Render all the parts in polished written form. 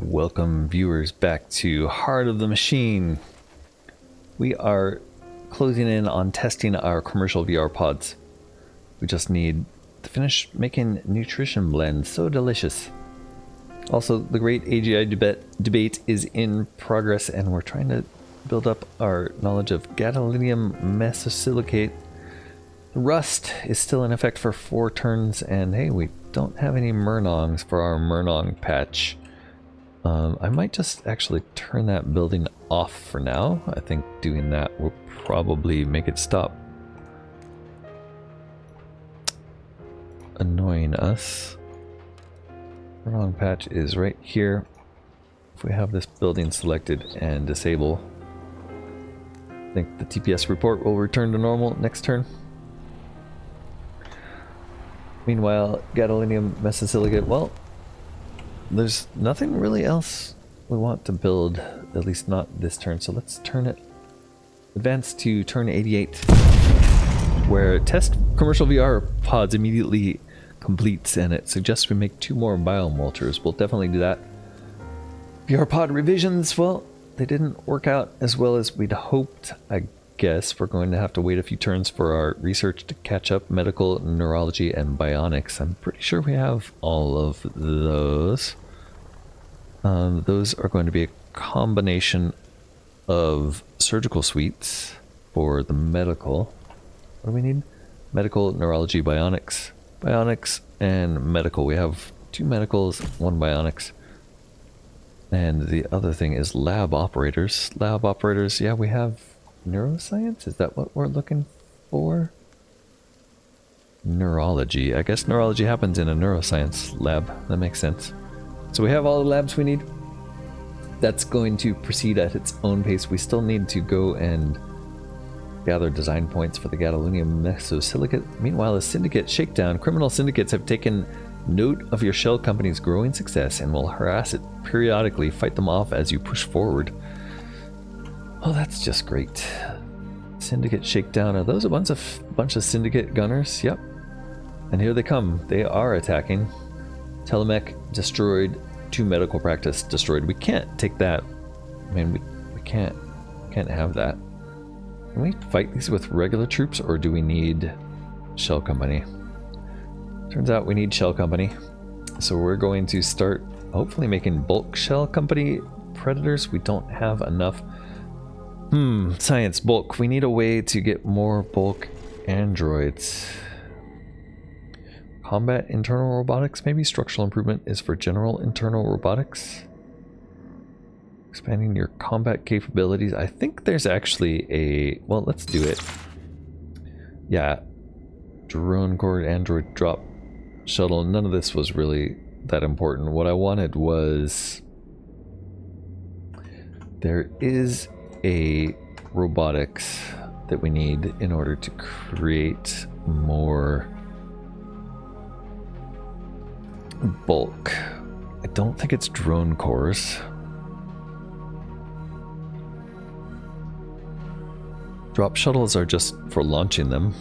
Welcome viewers back to Heart of the Machine. We are closing in on testing our commercial VR pods. We just need to finish making nutrition blends. So delicious. Also, the great AGI debate is in progress, and we're trying to build up our knowledge of gadolinium mesosilicate. The rust is still in effect for 4 turns, and hey, we don't have any Murnongs for our Murnong patch. I might just actually turn that building off for now. I think doing that will probably make it stop annoying us. Murnong patch is right here. If we have this building selected and disable, I think the TPS report will return to normal next turn. Meanwhile, gadolinium mesosilicate, well, there's nothing really else we want to build, at least not this turn, so let's turn it, advance to turn 88, where test commercial VR pods immediately completes, and it suggests we make 2 more biomulters. We'll definitely do that. VR pod revisions, well, they didn't work out as well as we'd hoped. I guess we're going to have to wait a few turns for our research to catch up. Medical, neurology, and bionics. I'm pretty sure we have all of those. Those are going to be a combination of surgical suites for the medical. What do we need? Medical, neurology, bionics. Bionics and medical. We have 2 medicals, 1 bionics. And the other thing is lab operators. Lab operators, yeah, we have neuroscience? Is that what we're looking for? Neurology. I guess neurology happens in a neuroscience lab. That makes sense. So we have all the labs we need. That's going to proceed at its own pace. We still need to go and gather design points for the gadolinium mesosilicate. Meanwhile, a syndicate shakedown. Criminal syndicates have taken note of your shell company's growing success and will harass it periodically. Fight them off as you push forward. Oh, that's just great. Syndicate shakedown. Are those a bunch of syndicate gunners? Yep. And here they come. They are attacking. Telemech destroyed. 2 medical practice destroyed. We can't take that. I mean, we can't have that. Can we fight these with regular troops, or do we need shell company? Turns out we need shell company. So we're going to start hopefully making bulk shell company predators. We don't have enough. Science bulk. We need a way to get more bulk androids. Combat internal robotics, maybe? Structural improvement is for general internal robotics. Expanding your combat capabilities. I think there's actually a... well, let's do it. Yeah. Drone core, android drop shuttle. None of this was really that important. What I wanted was... there is a robotics that we need in order to create more bulk. I don't think it's drone cores. Drop shuttles are just for launching them.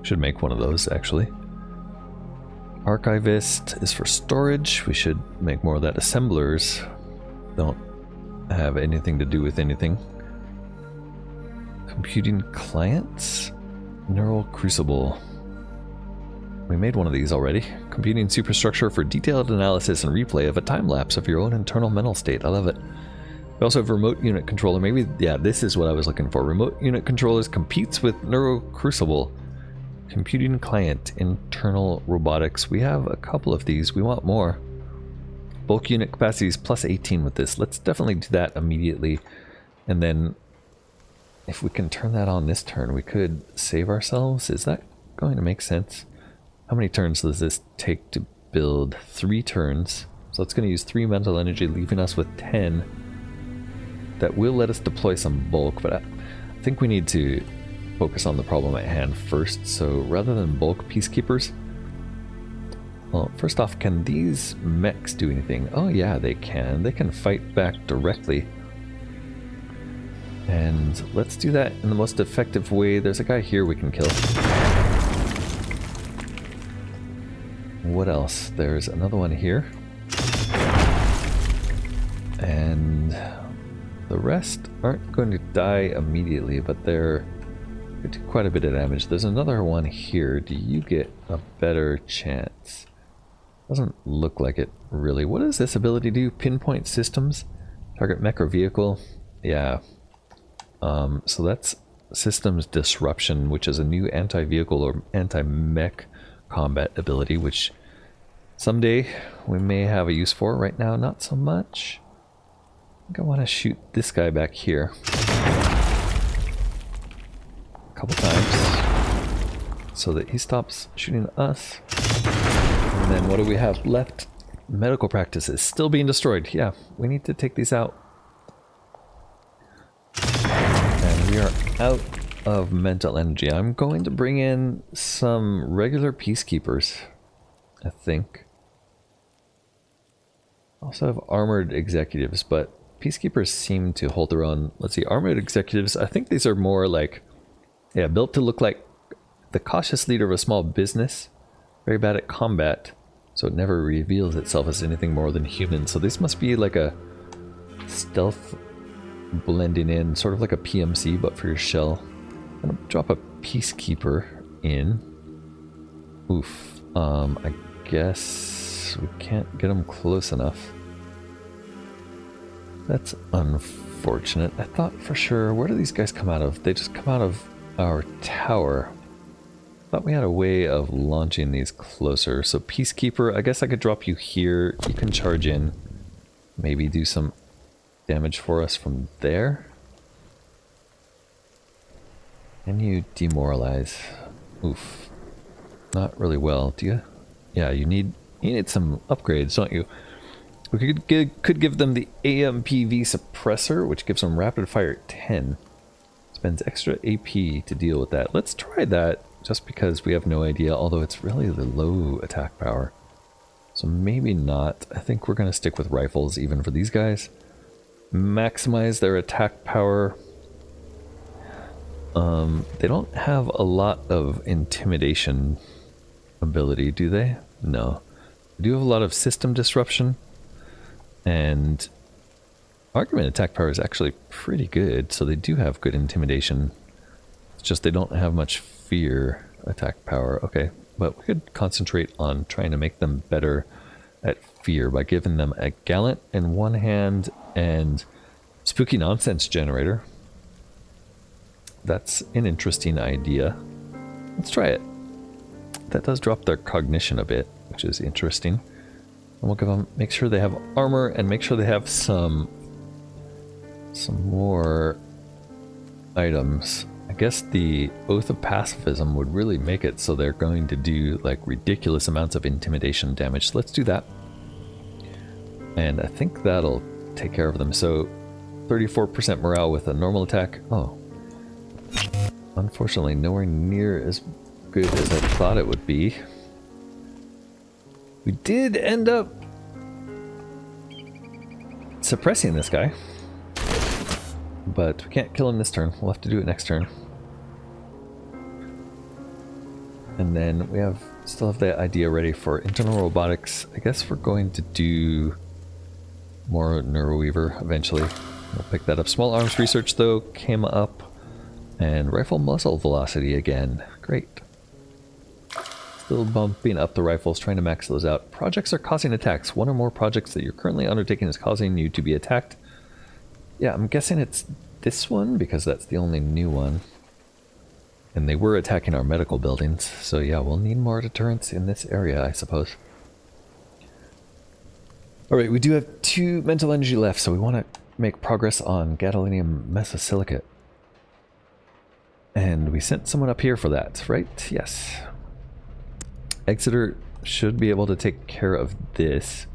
Should make one of those, actually. Archivist is for storage. We should make more of that. Assemblers don't have anything to do with anything. Computing clients? Neural crucible. We made one of these already. Computing superstructure for detailed analysis and replay of a time lapse of your own internal mental state. I love it. We also have remote unit controller. Maybe, yeah, this is what I was looking for. Remote unit controllers competes with Neuro Crucible. Computing client, internal robotics. We have a couple of these. We want more. Bulk unit capacities plus 18 with this. Let's definitely do that immediately. And then if we can turn that on this turn, we could save ourselves. Is that going to make sense? How many turns does this take to build? 3 turns. So it's going to use 3 mental energy, leaving us with 10. That will let us deploy some bulk, but I think we need to focus on the problem at hand first. So rather than bulk peacekeepers, well, first off, can these mechs do anything? Oh yeah, they can. They can fight back directly. And let's do that in the most effective way. There's a guy here we can kill. What else? There's another one here. And the rest aren't going to die immediately, but they're going to do quite a bit of damage. There's another one here. Do you get a better chance? Doesn't look like it really. What does this ability do? Pinpoint systems? Target mech or vehicle? Yeah. So that's systems disruption, which is a new anti-vehicle or anti-mech combat ability, which someday we may have a use for. Right now, not so much. I think I want to shoot this guy back here a couple times so that he stops shooting us. And then what do we have left? Medical practices still being destroyed. Yeah, we need to take these out. And we are out of mental energy. I'm going to bring in some regular peacekeepers, I think. Also have armored executives, but peacekeepers seem to hold their own. Let's see, armored executives, I think these are more like, yeah, built to look like the cautious leader of a small business. Very bad at combat, so it never reveals itself as anything more than human. So this must be like a stealth blending in, sort of like a PMC, but for your shell. I'm gonna drop a peacekeeper in. Oof. I guess we can't get them close enough. That's unfortunate. I thought for sure, where do these guys come out of? They just come out of our tower. Thought we had a way of launching these closer. So peacekeeper, I guess I could drop you here. You can charge in. Maybe do some damage for us from there. Can you demoralize? Oof. Not really well, do you? Yeah, you need some upgrades, don't you? We could give them the AMPV suppressor, which gives them rapid fire at 10. Spends extra AP to deal with that. Let's try that, just because we have no idea, although it's really the low attack power. So maybe not. I think we're going to stick with rifles, even for these guys. Maximize their attack power. They don't have a lot of intimidation ability, do they? No. They do have a lot of system disruption. And argument attack power is actually pretty good, so they do have good intimidation. It's just they don't have much fear attack power. Okay, but we could concentrate on trying to make them better at fear by giving them a gallant in one hand and spooky nonsense generator. That's an interesting idea. Let's try it. That does drop their cognition a bit, which is interesting. And we'll give them, make sure they have armor and make sure they have some more items. I guess the Oath of Pacifism would really make it so they're going to do like ridiculous amounts of intimidation damage. So let's do that. And I think that'll take care of them. So 34% morale with a normal attack. Oh. Unfortunately, nowhere near as good as I thought it would be. We did end up suppressing this guy, but we can't kill him this turn. We'll have to do it next turn. And then we still have the idea ready for internal robotics. I guess we're going to do more Neuroweaver eventually. We'll pick that up. Small arms research though came up, and rifle muzzle velocity again. Great. Still bumping up the rifles, trying to max those out. Projects are causing attacks. One or more projects that you're currently undertaking is causing you to be attacked. Yeah, I'm guessing it's this one because that's the only new one. And they were attacking our medical buildings. So yeah, we'll need more deterrence in this area, I suppose. Alright, we do have 2 mental energy left, so we want to make progress on gadolinium mesosilicate. And we sent someone up here for that, right? Yes. Exeter should be able to take care of this.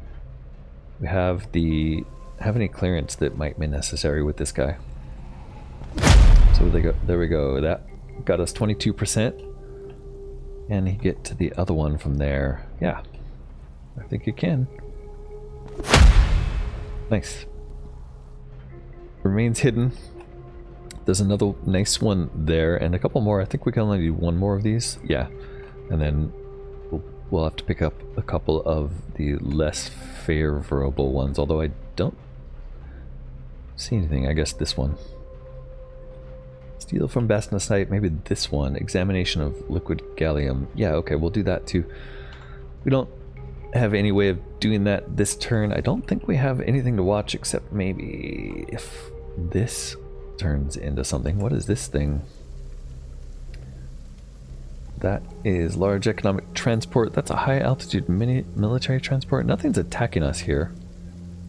We have any clearance that might be necessary with this guy. So there we go. That got us 22%. And you get to the other one from there. Yeah, I think you can. Nice. Remains hidden. There's another nice one there and a couple more. I think we can only do one more of these. Yeah, and then we'll have to pick up a couple of the less favorable ones, although I don't see anything. I guess this one. Steal from Bastnasite, maybe this one. Examination of liquid gallium. Yeah, okay, we'll do that too. We don't have any way of doing that this turn. I don't think we have anything to watch except maybe if this turns into something. What is this thing? That is large economic transport. That's a high altitude military transport. Nothing's attacking us here.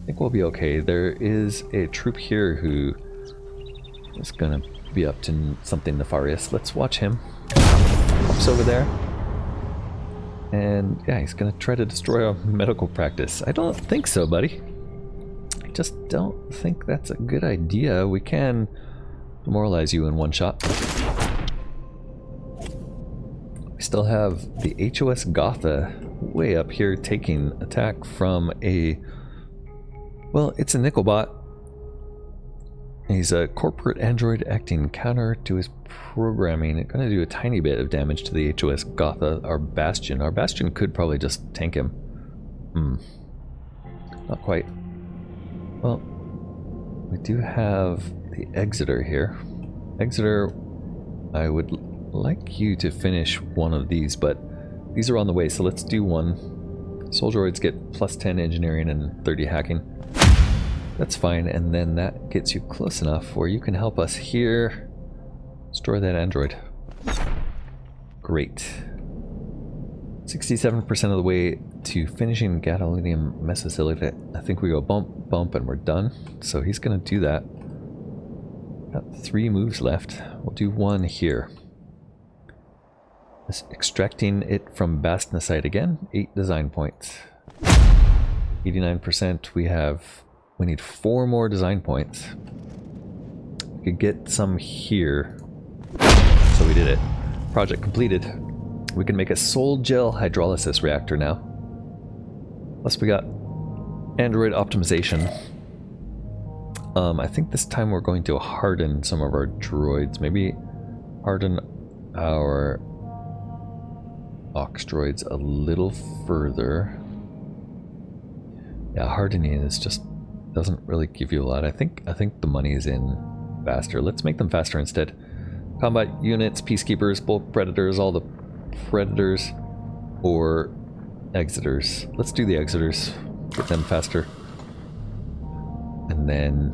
I think we'll be okay. There is a troop here who is gonna be up to something nefarious. Let's watch him. Pops over there. And yeah, he's gonna try to destroy our medical practice. I don't think so, buddy. I just don't think that's a good idea. We can demoralize you in one shot. We still have the HOS Gotha way up here taking attack from a... Well, it's a Nickelbot. He's a corporate android acting counter to his programming. It's going to do a tiny bit of damage to the HOS Gotha, our Bastion. Our Bastion could probably just tank him. Not quite. Well, we do have the Exeter here. Exeter, I would like you to finish one of these, but these are on the way, so let's do one. Soldieroids get +10 engineering and 30 hacking. That's fine, and then that gets you close enough where you can help us here. Destroy that android. Great. 67% of the way to finishing gadolinium mesosilicate. I think we go bump, bump, and we're done. So he's going to do that. Got 3 moves left. We'll do one here. Extracting it from Bastnasite again. 8 design points. 89%. We need 4 more design points. We could get some here. So we did it. Project completed. We can make a Sol Gel hydrolysis reactor now. Plus we got Android optimization. I think this time we're going to harden some of our droids. Maybe harden our Ox droids a little further. Yeah, hardening is just doesn't really give you a lot. I think the money is in faster. Let's make them faster instead. Combat units, peacekeepers, bulk predators, all the predators, or exiters. Let's do the exiters. Get them faster. And then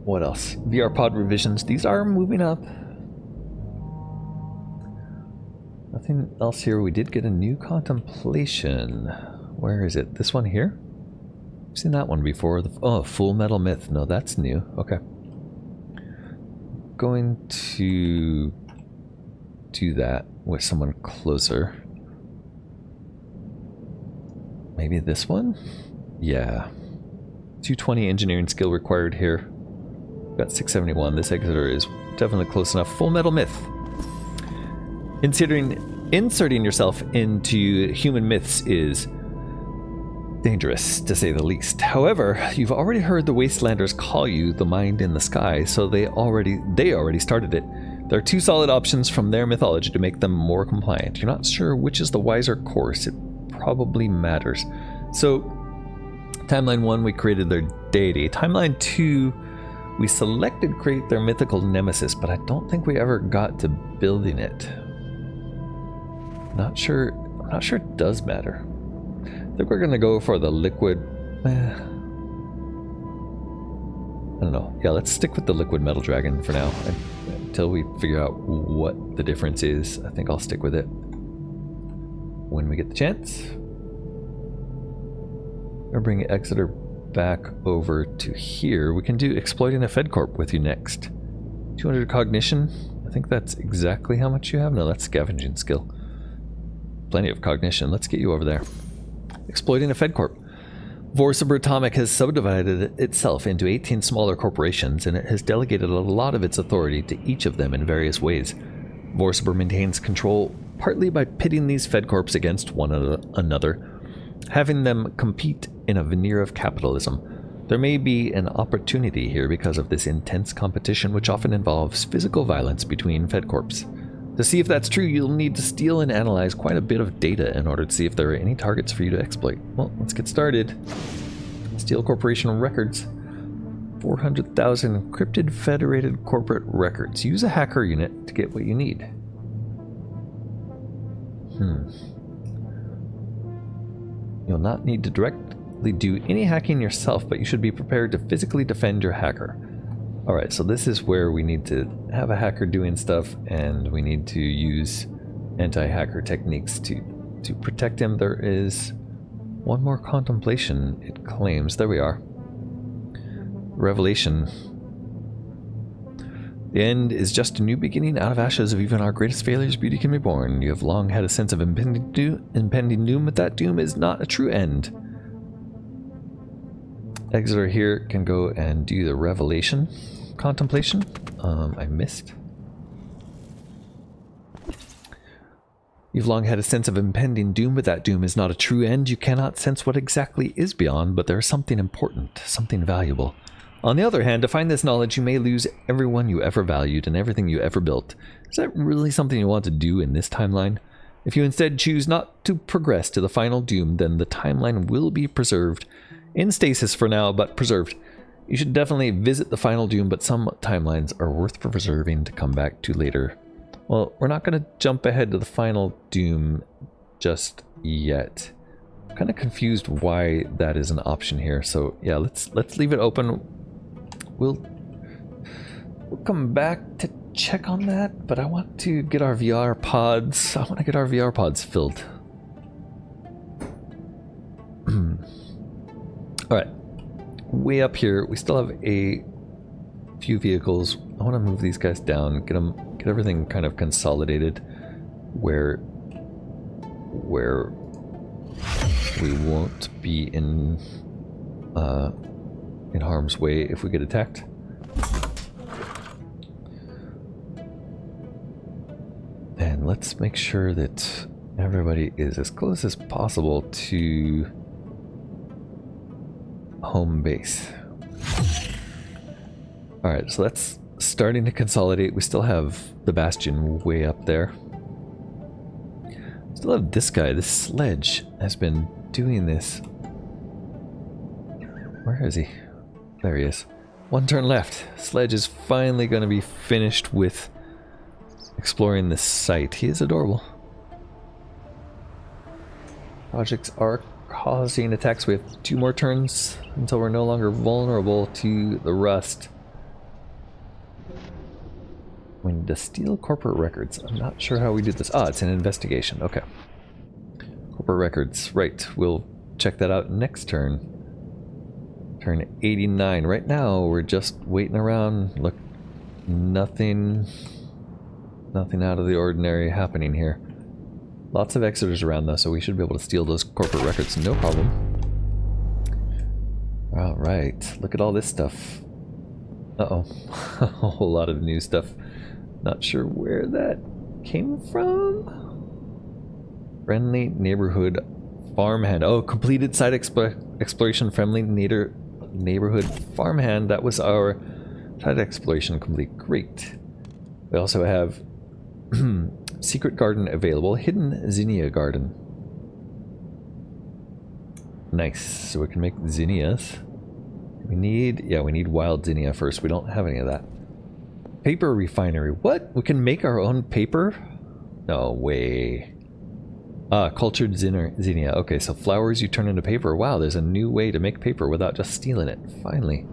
what else? VR pod revisions. These are moving up. Nothing else here. We did get a new contemplation. Where is it? This one here? I've seen that one before. Oh, Full Metal Myth. No, that's new. Okay. Going to do that with someone closer. Maybe this one? Yeah. 220 engineering skill required here. Got 671. This exeter is definitely close enough. Full Metal Myth. Inserting yourself into human myths is dangerous, to say the least. However, you've already heard the Wastelanders call you the mind in the sky, so they already started it. There are 2 solid options from their mythology to make them more compliant. You're not sure which is the wiser course. It probably matters. So, Timeline 1, we created their deity. Timeline 2, we selected create their mythical nemesis, but I don't think we ever got to building it. I'm not sure it does matter. I think we're gonna go for the liquid. I don't know. Yeah, let's stick with the liquid metal dragon for now until we figure out what the difference is. I think I'll stick with it when we get the chance. We'll bring Exeter back over to here. We can do exploiting a FedCorp with you next. 200 cognition. I think that's exactly how much you have. No, that's scavenging skill. Plenty of cognition. Let's get you over there. Exploiting a FedCorp. Vorsaber Atomic has subdivided itself into 18 smaller corporations, and it has delegated a lot of its authority to each of them in various ways. Vorsaber maintains control partly by pitting these FedCorps against one another, having them compete in a veneer of capitalism. There may be an opportunity here because of this intense competition, which often involves physical violence between FedCorps. To see if that's true, you'll need to steal and analyze quite a bit of data in order to see if there are any targets for you to exploit. Well, let's get started. Steel Corporation records. 400,000 encrypted federated corporate records. Use a hacker unit to get what you need. You'll not need to directly do any hacking yourself, but you should be prepared to physically defend your hacker. Alright, so this is where we need to have a hacker doing stuff, and we need to use anti-hacker techniques to protect him. There is one more contemplation, it claims. There we are. Revelation. The end is just a new beginning. Out of ashes of even our greatest failures, beauty can be born. You have long had a sense of impending doom, but that doom is not a true end. Exeter here can go and do the revelation contemplation. I missed. You've long had a sense of impending doom, but that doom is not a true end. You cannot sense what exactly is beyond, but there is something important, something valuable. On the other hand, to find this knowledge, you may lose everyone you ever valued and everything you ever built. Is that really something you want to do in this timeline? If you instead choose not to progress to the final doom, then the timeline will be preserved. In stasis for now, but preserved. You should definitely visit the final doom, but some timelines are worth preserving to come back to later. Well, we're not going to jump ahead to the final doom just yet. I'm kind of confused why that is an option here. So yeah, let's leave it open. We'll come back to check on that, but I want to get our VR pods. I want to get our VR pods filled. Alright. Way up here, we still have a few vehicles. I want to move these guys down, get everything kind of consolidated where we won't be in harm's way if we get attacked. And let's make sure that everybody is as close as possible to home base. Alright, so that's starting to consolidate. We still have the bastion way up there. Still have this guy. This sledge has been doing this. Where is he? There he is. One turn left. Sledge is finally going to be finished with exploring this site. He is adorable. Projects are causing attacks. We have 2 more turns until we're no longer vulnerable to the rust. We need to steal corporate records. I'm not sure how we do this. Ah, it's an investigation. Okay. Corporate records. Right. We'll check that out next turn. Turn 89. Right now, we're just waiting around. Look, nothing out of the ordinary happening here. Lots of exiters around though, so we should be able to steal those corporate records, no problem. Alright, look at all this stuff. Uh-oh. A whole lot of new stuff. Not sure where that came from. Friendly neighborhood farmhand. Oh, completed site exploration. Friendly neighborhood farmhand. That was our site exploration complete. Great. We also have secret garden available. Hidden zinnia garden. Nice. So we can make zinnias. We need wild zinnia first. We don't have any of that. Paper refinery. What? We can make our own paper? No way. Ah, cultured zinnia. Okay, so flowers you turn into paper. Wow, there's a new way to make paper without just stealing it. Finally.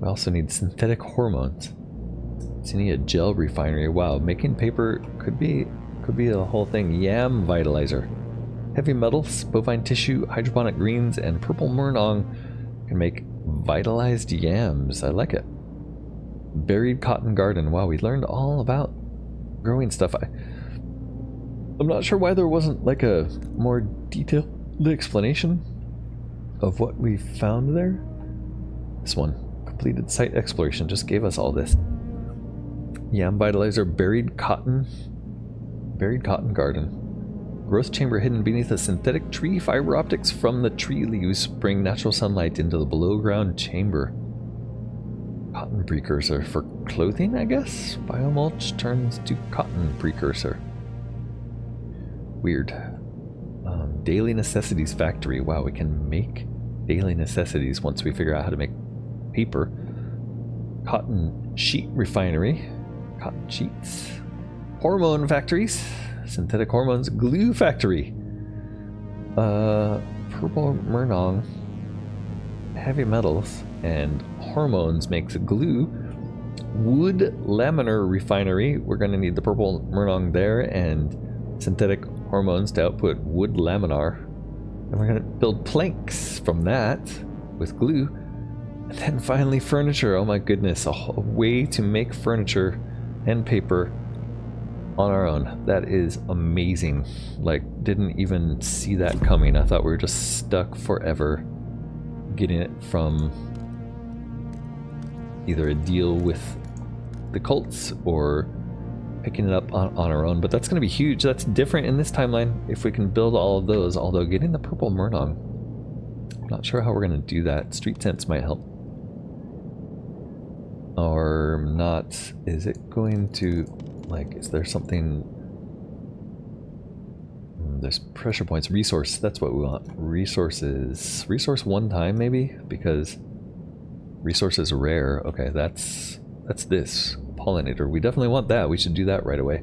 We also need synthetic hormones. Zinnia gel refinery. Wow, making paper could be a whole thing. Yam vitalizer. Heavy metals, bovine tissue, hydroponic greens, and purple murnong can make vitalized yams. I like it. Buried cotton garden. Wow, we learned all about growing stuff. I'm not sure why there wasn't like a more detailed explanation of what we found there. This one, completed site exploration, just gave us all this. Yam vitalizer, buried cotton garden. Growth chamber hidden beneath a synthetic tree. Fiber optics from the tree leaves bring natural sunlight into the below ground chamber. Cotton precursor for clothing, I guess? Biomulch turns to cotton precursor. Weird. Daily necessities factory. Wow, we can make daily necessities once we figure out how to make paper. Cotton sheet refinery, cotton sheets, hormone factories, synthetic hormones, glue factory, purple murnong, heavy metals, and hormones makes glue. Wood laminar refinery, we're going to need the purple murnong there, and synthetic hormones to output wood laminar. And we're going to build planks from that with glue. And then finally furniture. Oh my goodness, a way to make furniture and paper on our own. That is amazing. Like, didn't even see that coming. I thought we were just stuck forever getting it from either a deal with the cults or picking it up on our own. But that's going to be huge. That's different in this timeline if we can build all of those. Although getting the purple murnong, I'm not sure how we're going to do that. Street sense might help. Or not. Is it going to, like, is there something? There's pressure points. Resource, that's what we want. Resources. Resource one time maybe? Because resources rare. Okay, that's this. Pollinator. We definitely want that. We should do that right away.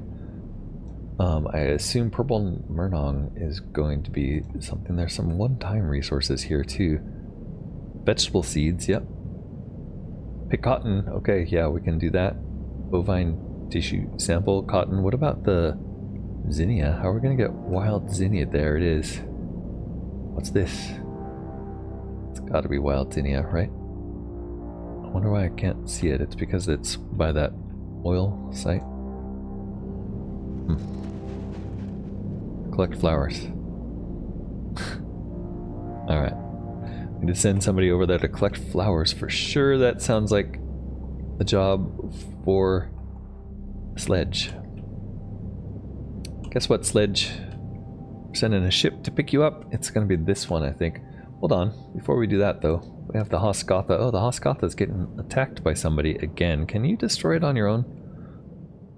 I assume purple murnong is going to be something. There's some one-time resources here too. Vegetable seeds, yep. Pick cotton. Okay, yeah, we can do that. Bovine tissue sample, cotton. What about the zinnia? How are we going to get wild zinnia? There it is. What's this? It's got to be wild zinnia, right? I wonder why I can't see it. It's because it's by that oil site. Collect flowers. Alright. We need to send somebody over there to collect flowers for sure. That sounds like a job for Sledge. Guess what, Sledge? We're sending a ship to pick you up. It's going to be this one, I think. Hold on. Before we do that, though, we have the Hoskotha. Oh, the Hoskotha is getting attacked by somebody again. Can you destroy it on your own?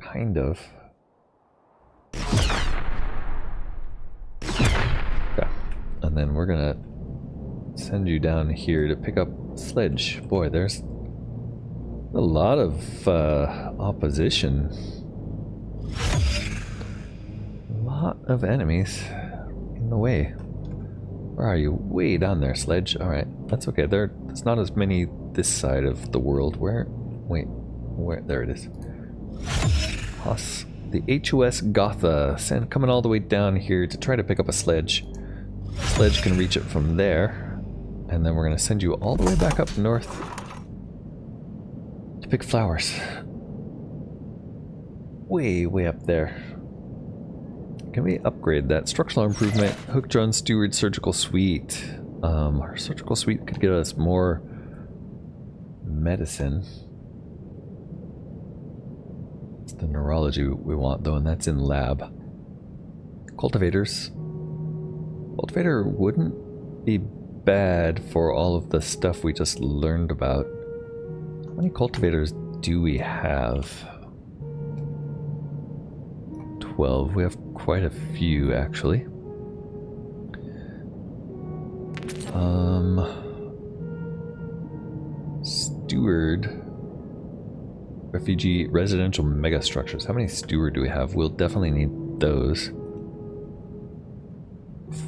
Kind of. Okay. And then we're going to send you down here to pick up Sledge. Boy, there's a lot of opposition. A lot of enemies in the way. Where are you? Way down there, Sledge. Alright, that's okay. There's not as many this side of the world. Where? Wait. Where? There it is. The HOS Gotha. Coming all the way down here to try to pick up a Sledge. Sledge can reach it from there. And then we're going to send you all the way back up north to pick flowers. Way up there. Can we upgrade that? Structural improvement, hook drone, steward, surgical suite. Our surgical suite could give us more medicine. It's the neurology we want though, and that's in lab. Cultivators. Cultivator wouldn't be bad for all of the stuff we just learned about. How many cultivators do we have? 12. We have quite a few, actually. Steward. Refugee residential megastructures. How many steward do we have? We'll definitely need those.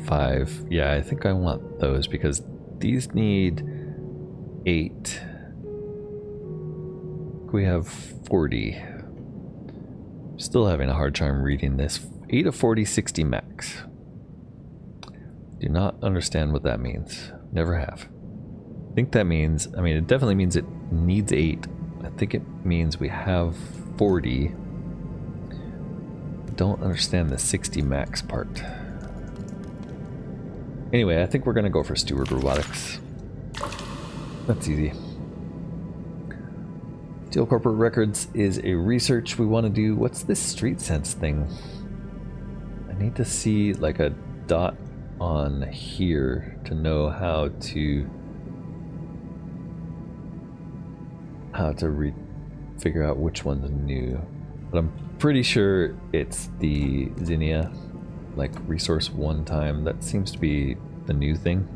5. Yeah, I think I want those because these need 8. We have 40. Still having a hard time reading this. 8 of 40, 60 max. Do not understand what that means. Never have. I think that means, I mean, it definitely means it needs 8. I think it means we have 40. Don't understand the 60 max part. Anyway, I think we're gonna go for steward robotics. That's easy. Steel Corporate Records is a research we want to do. What's this street sense thing? I need to see like a dot on here to know how to figure out which one's new. But I'm pretty sure it's the Zinnia, like resource one time. That seems to be the new thing.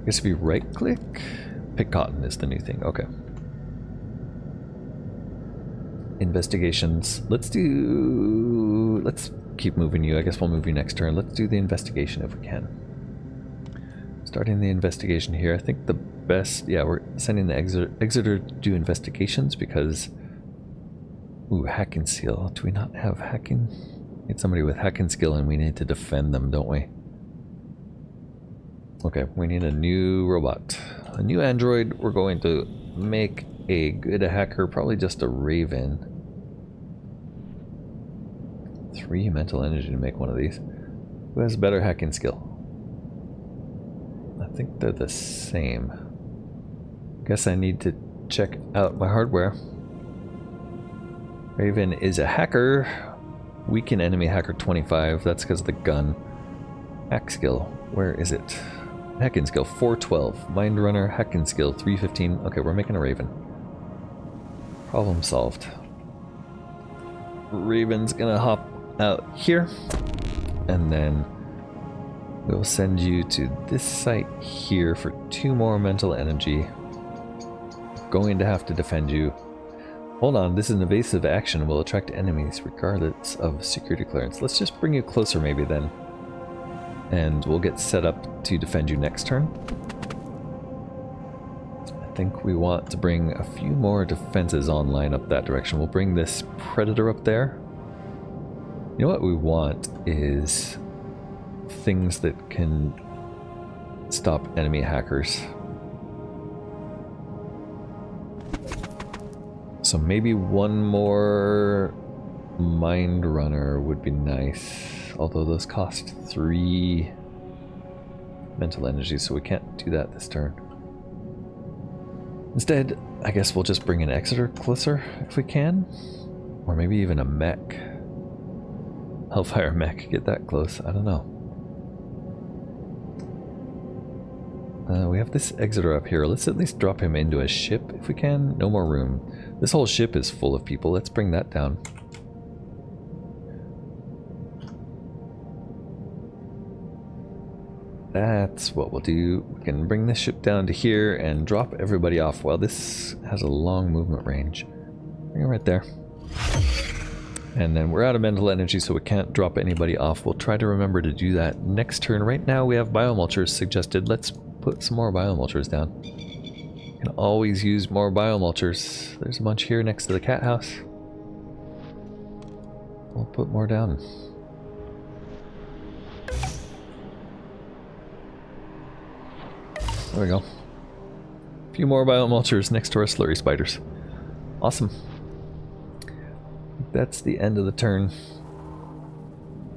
I guess if you right click, pick cotton is the new thing. Okay. Investigations. Let's keep moving you. I guess we'll move you next turn. Let's do the investigation if we can. Starting the investigation here. I think the best, yeah, we're sending the Exeter to do investigations because, ooh, hack and skill. Do we not have hacking? Need somebody with hack and skill, and we need to defend them, don't we? Okay, we need a new robot, a new android. We're going to make a good hacker, probably just a raven. 3 mental energy to make one of these. Who has better hacking skill? I think they're the same. Guess I need to check out my hardware. Raven is a hacker. Weaken enemy hacker 25. That's because of the gun. Hack skill. Where is it? Hacking skill 412. Mind runner. Hacking skill 315. Okay, we're making a raven. Problem solved. Raven's gonna hop out here, and then we'll send you to this site here for 2 more mental energy. Going to have to defend you. Hold on, this is an evasive action, will attract enemies regardless of security clearance. Let's just bring you closer maybe then, and we'll get set up to defend you next turn. I think we want to bring a few more defenses online up that direction. We'll bring this predator up there. You know what we want is things that can stop enemy hackers. So maybe one more mind runner would be nice, although those cost 3 mental energy, so we can't do that this turn. Instead, I guess we'll just bring an Exeter closer if we can, or maybe even a mech. Hellfire mech, get that close, I don't know. We have this Exeter up here. Let's at least drop him into a ship if we can. No more room. This whole ship is full of people. Let's bring that down. That's what we'll do. We can bring this ship down to here and drop everybody off. Well, this has a long movement range. Bring it right there. And then we're out of mental energy, so we can't drop anybody off. We'll try to remember to do that next turn. Right now we have biomulchers suggested. Let's put some more biomulchers down. Can always use more biomulchers. There's a bunch here next to the cat house. We'll put more down. There we go. A few more biomulchers next to our slurry spiders. Awesome. That's the end of the turn.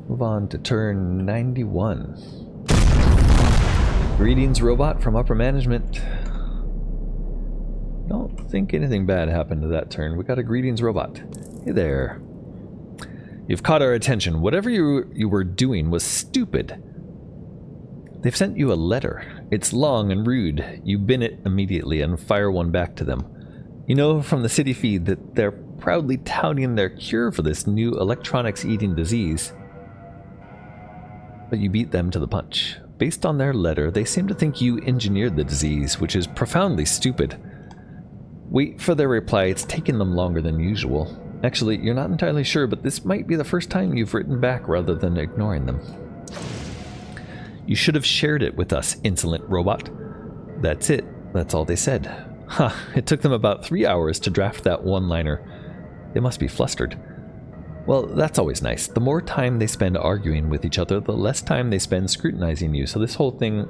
Move on to turn 91. Greetings, robot from upper management. Don't think anything bad happened to that turn. We got a greetings robot. Hey there. You've caught our attention. Whatever you were doing was stupid. They've sent you a letter. It's long and rude. You bin it immediately and fire one back to them. You know from the city feed that they're proudly touting their cure for this new electronics-eating disease. But you beat them to the punch. Based on their letter, they seem to think you engineered the disease, which is profoundly stupid. Wait for their reply. It's taken them longer than usual. Actually, you're not entirely sure, but this might be the first time you've written back rather than ignoring them. You should have shared it with us, insolent robot. That's it. That's all they said. Huh, it took them about 3 hours to draft that one-liner. They must be flustered. Well, that's always nice. The more time they spend arguing with each other, the less time they spend scrutinizing you. So this whole thing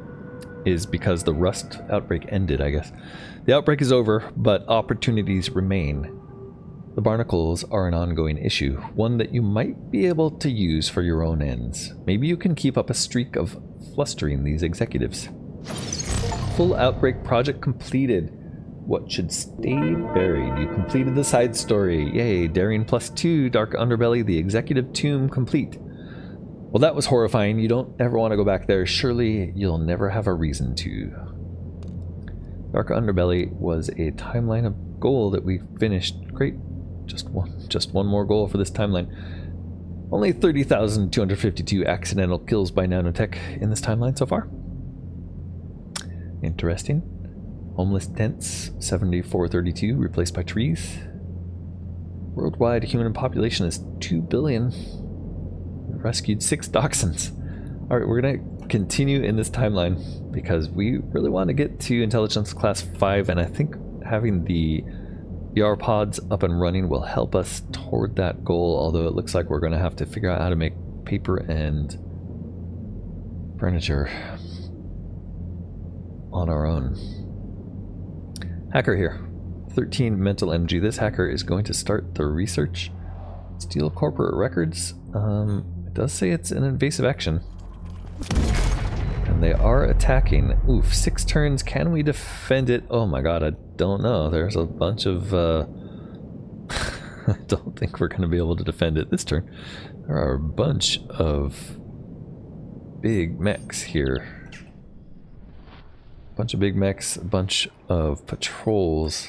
is because the Rust outbreak ended, I guess. The outbreak is over, but opportunities remain. The barnacles are an ongoing issue, one that you might be able to use for your own ends. Maybe you can keep up a streak of flustering these executives. Full outbreak project completed. What should stay buried? You completed the side story. Yay, Daring +2, Dark Underbelly, the Executive Tomb complete. Well, that was horrifying. You don't ever want to go back there. Surely you'll never have a reason to. Dark Underbelly was a timeline of goal that we finished. Great. Just one more goal for this timeline. Only 30,252 accidental kills by nanotech in this timeline so far. Interesting. Homeless tents, 7432, replaced by trees. Worldwide human population is 2 billion. We've rescued 6 dachshunds. Alright, we're gonna continue in this timeline because we really want to get to intelligence class 5, and I think having the ER pods up and running will help us toward that goal, although it looks like we're going to have to figure out how to make paper and furniture on our own. Hacker here. 13 mental energy. This hacker is going to start the research. Steal corporate records. It does say it's an invasive action. And they are attacking. Oof, 6 turns. Can we defend it? Oh my god, I don't know. There's a bunch of... I don't think we're going to be able to defend it this turn. There are a bunch of big mechs here. A bunch of big mechs, a bunch of patrols.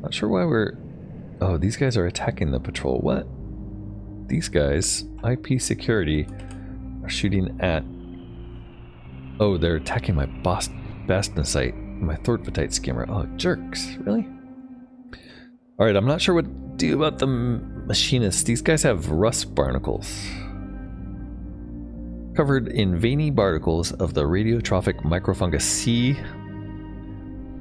Not sure why we're... Oh, these guys are attacking the patrol. What? These guys, IP security, are shooting at... Oh, they're attacking my Bastnasite, my Thortvatite skimmer. Oh, jerks. Really? Alright, I'm not sure what to do about the machinists. These guys have rust barnacles. Covered in veiny barnacles of the radiotrophic microfungus C.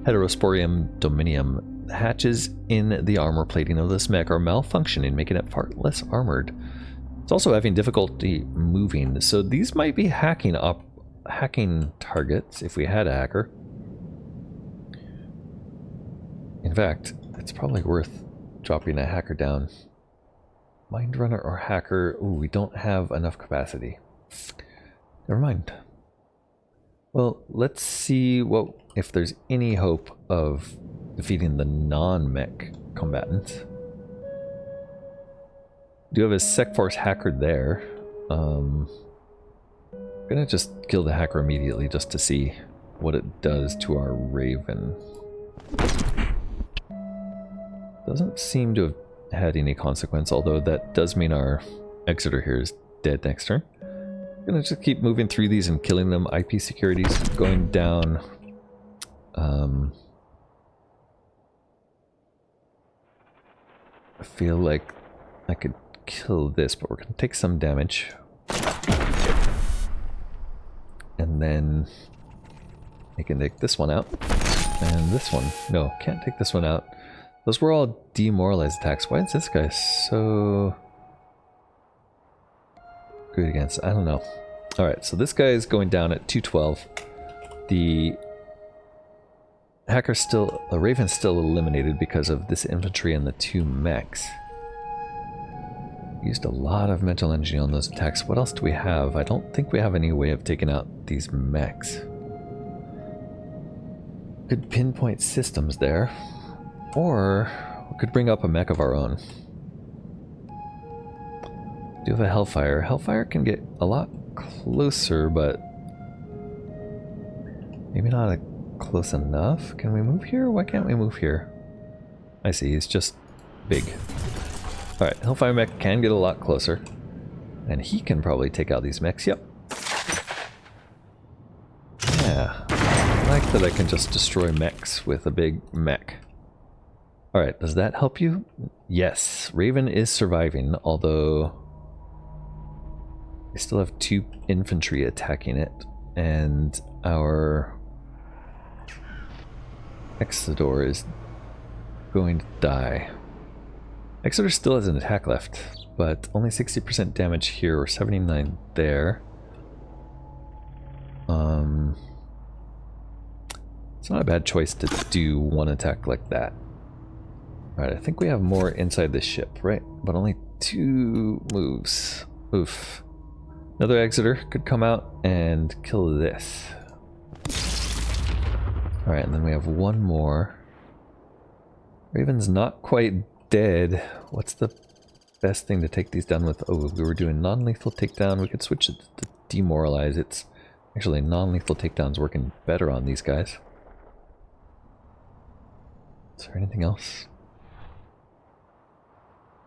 Heterosporium dominium. The hatches in the armor plating of this mech are malfunctioning, making it far less armored. It's also having difficulty moving, so these might be hacking targets if we had a hacker. In fact, it's probably worth dropping a hacker down. Mind runner or hacker? Ooh, we don't have enough capacity. Never mind. Well, let's see if there's any hope of defeating the non-mech combatants. Do have a Sec Force hacker there. I'm gonna just kill the hacker immediately just to see what it does to our Raven. Doesn't seem to have had any consequence, although that does mean our Exeter here is dead next turn. I'm gonna just keep moving through these and killing them. IP security's going down. I feel like I could kill this, but we're gonna take some damage. And then you can take this one out. And this one. No, can't take this one out. Those were all demoralized attacks. Why is this guy so good against? I don't know. Alright, so this guy is going down at 212. The hacker's still... The Raven's still eliminated because of this infantry and the 2 mechs. Used a lot of mental energy on those attacks. What else do we have? I don't think we have any way of taking out these mechs. Could pinpoint systems there. Or we could bring up a mech of our own. Do have a Hellfire. Hellfire can get a lot closer, but maybe not close enough. Can we move here? Why can't we move here? I see, he's just big. Alright, Hellfire mech can get a lot closer. And he can probably take out these mechs. Yep. Yeah. I like that I can just destroy mechs with a big mech. Alright, does that help you? Yes. Raven is surviving, although we still have 2 infantry attacking it. And our Exodor is going to die. Exeter still has an attack left, but only 60% damage here, or 79 there. It's not a bad choice to do one attack like that. Alright, I think we have more inside this ship, right? But only 2 moves. Oof. Another Exeter could come out and kill this. Alright, and then we have 1 more. Raven's not quite dead. What's the best thing to take these down with? Oh, we were doing non-lethal takedown. We could switch it to demoralize. It's actually non-lethal takedown's working better on these guys. Is there anything else?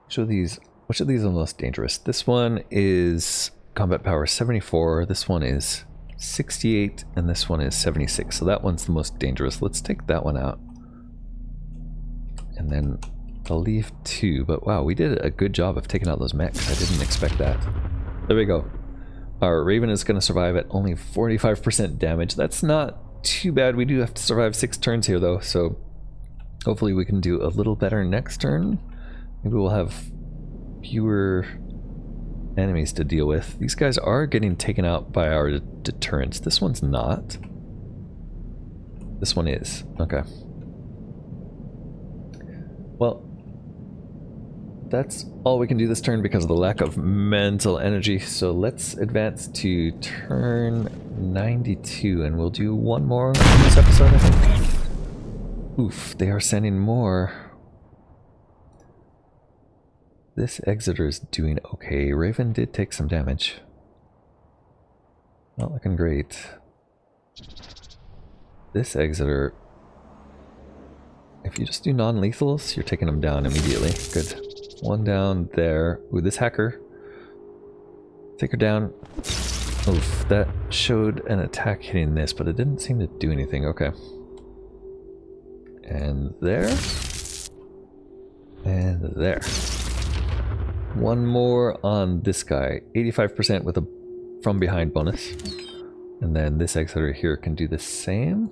Which of these are the most dangerous? This one is combat power 74. This one is 68, and this one is 76. So that one's the most dangerous. Let's take that one out. And then I'll leave 2, but wow, we did a good job of taking out those mechs. I didn't expect that. There we go. Our Raven is going to survive at only 45% damage. That's not too bad. We do have to survive 6 turns here though, so hopefully we can do a little better next turn. Maybe we'll have fewer enemies to deal with. These guys are getting taken out by our deterrents. This one's not. This one is. Okay. Well, that's all we can do this turn because of the lack of mental energy. So let's advance to turn 92 and we'll do one more in this episode, I think. Oof, they are sending more. This Exeter is doing okay. Raven did take some damage. Not looking great. This Exeter, if you just do non-lethals, you're taking them down immediately. Good. One down there. Ooh, this hacker. Take her down. Oof, that showed an attack hitting this, but it didn't seem to do anything. Okay. And there. And there. One more on this guy. 85% with a from behind bonus. And then this Exeter here can do the same.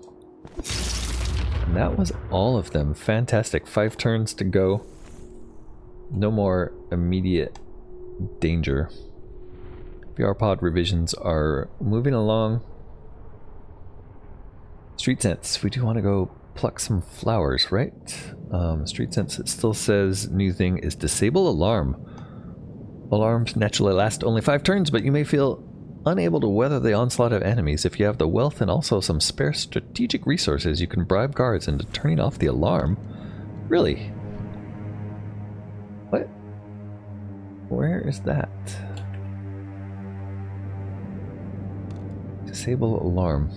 And that was all of them. Fantastic. 5 turns to go. No more immediate danger. VR pod revisions are moving along. Street Sense. We do want to go pluck some flowers, right? Street Sense, it still says new thing is disable alarm. Alarms naturally last only 5 turns, but you may feel unable to weather the onslaught of enemies. If you have the wealth and also some spare strategic resources, you can bribe guards into turning off the alarm. Really? What? Where is that? Disable alarm.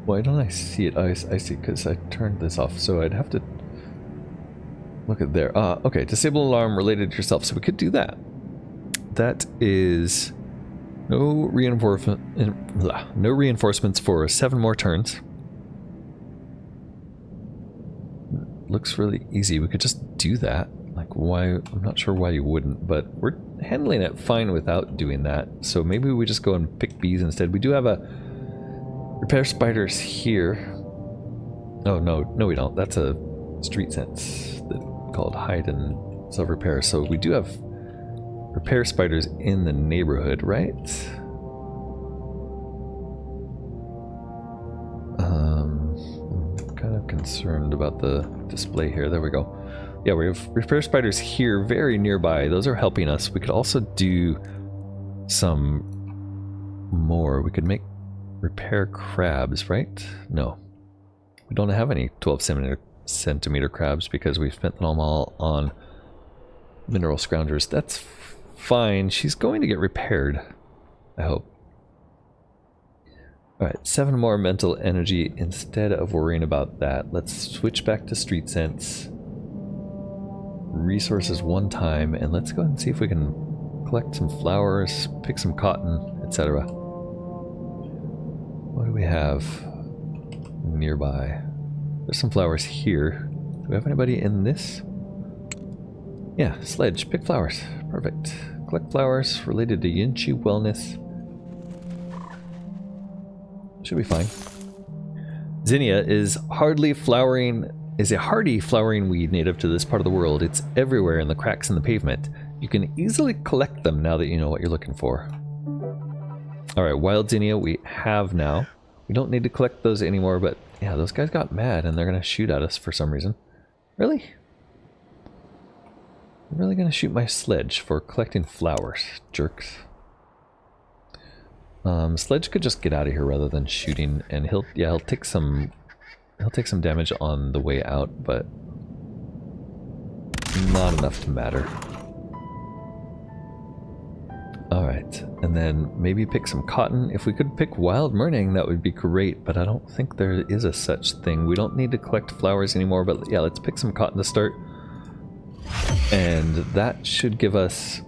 Why don't I see it? I see, because I turned this off, so I'd have to look at there. Okay, disable alarm related to yourself, so we could do that. That is no reinforcements for 7 more turns. Looks really easy. We could just do that. Like, why? I'm not sure why you wouldn't, but we're handling it fine without doing that. So maybe we just go and pick bees instead. We do have a repair spiders here. Oh, no, we don't. That's a Street Sense called hide and self-repair. So we do have repair spiders in the neighborhood, right? I'm kind of concerned about the display here. There we go. Yeah, we have repair spiders here very nearby. Those are helping us. We could also do some more. We could make repair crabs, right? No. We don't have any 12 centimeter crabs because we've spent them all on mineral scroungers. That's fine. She's going to get repaired, I hope. Alright, 7 more mental energy instead of worrying about that. Let's switch back to Street Sense. Resources 1 time, and let's go ahead and see if we can collect some flowers, pick some cotton, etc. What do we have nearby? There's some flowers here. Do we have anybody in this? Yeah, sledge, pick flowers. Perfect. Collect flowers related to Yinchi wellness. Should be fine. Zinnia is a hardy flowering weed native to this part of the world. It's everywhere in the cracks in the pavement. You can easily collect them now that you know what you're looking for. Alright, wild zinnia we have now. We don't need to collect those anymore, but yeah, those guys got mad and they're gonna shoot at us for some reason. Really? I'm really gonna shoot my sledge for collecting flowers, jerks. Sledge could just get out of here rather than shooting, and he'll take some damage on the way out, but not enough to matter. Alright, and then maybe pick some cotton. If we could pick wild myrning, that would be great, but I don't think there is a such thing. We don't need to collect flowers anymore, but yeah, let's pick some cotton to start. And that should give us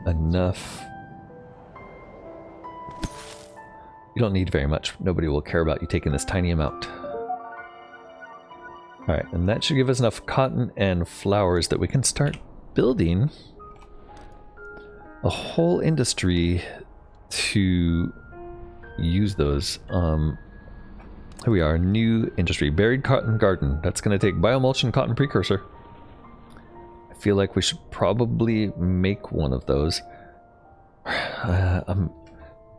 enough You don't need very much. Nobody will care about you taking this tiny amount. Alright, and that should give us enough cotton and flowers that we can start building a whole industry to use those. Here we are, new industry, buried cotton garden. That's going to take biomulch and cotton precursor. I feel like we should probably make one of those. I'm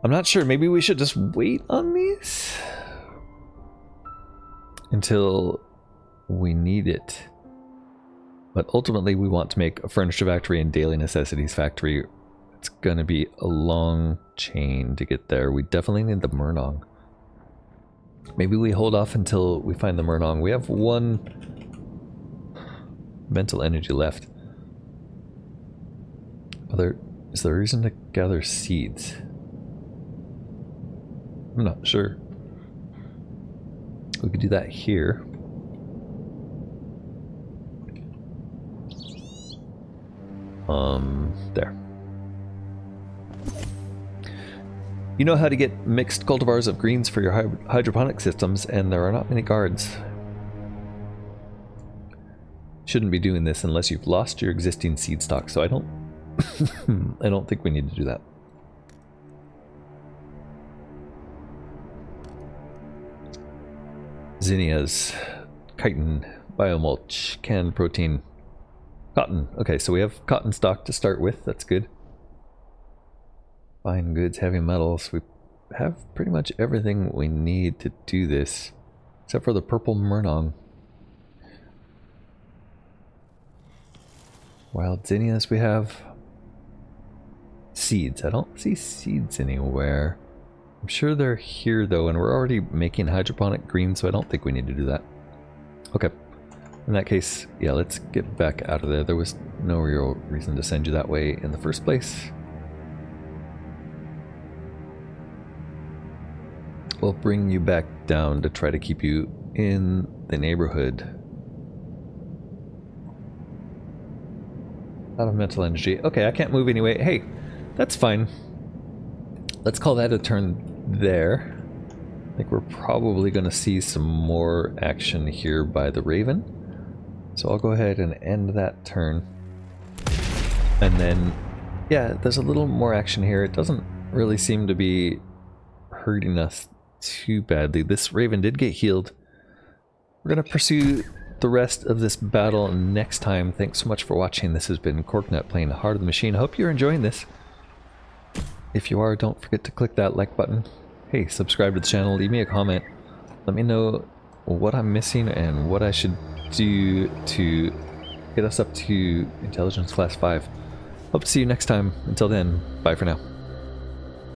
not sure. Maybe we should just wait on these until we need it. But ultimately, we want to make a furniture factory and daily necessities factory. It's going to be a long chain to get there. We definitely need the Murnong. Maybe we hold off until we find the Murnong. We have 1 mental energy left. Is there a reason to gather seeds? I'm not sure. We could do that here. There. You know how to get mixed cultivars of greens for your hydroponic systems, and there are not many guards. Shouldn't be doing this unless you've lost your existing seed stock, so I don't I don't think we need to do that. Zinnias, chitin, biomulch, canned protein, cotton. Okay, so we have cotton stock to start with. That's good. Fine goods, heavy metals. We have pretty much everything we need to do this, except for the purple Murnong. Wild zinnias we have. Seeds. I don't see seeds anywhere. I'm sure they're here though, and we're already making hydroponic green, so I don't think we need to do that. Okay. In that case, yeah, let's get back out of there. There was no real reason to send you that way in the first place. We'll bring you back down to try to keep you in the neighborhood. Out of mental energy. Okay, I can't move anyway. Hey, that's fine. Let's call that a turn there. I think we're probably going to see some more action here by the Raven. So I'll go ahead and end that turn. And then, yeah, there's a little more action here. It doesn't really seem to be hurting us too badly. This Raven did get healed. We're going to pursue the rest of this battle next time. Thanks so much for watching. This has been Corknut playing Heart of the Machine. I hope you're enjoying this. If you are, don't forget to click that like button. Hey, subscribe to the channel, leave me a comment. Let me know what I'm missing and what I should do to get us up to Intelligence Class 5. Hope to see you next time. Until then, bye for now.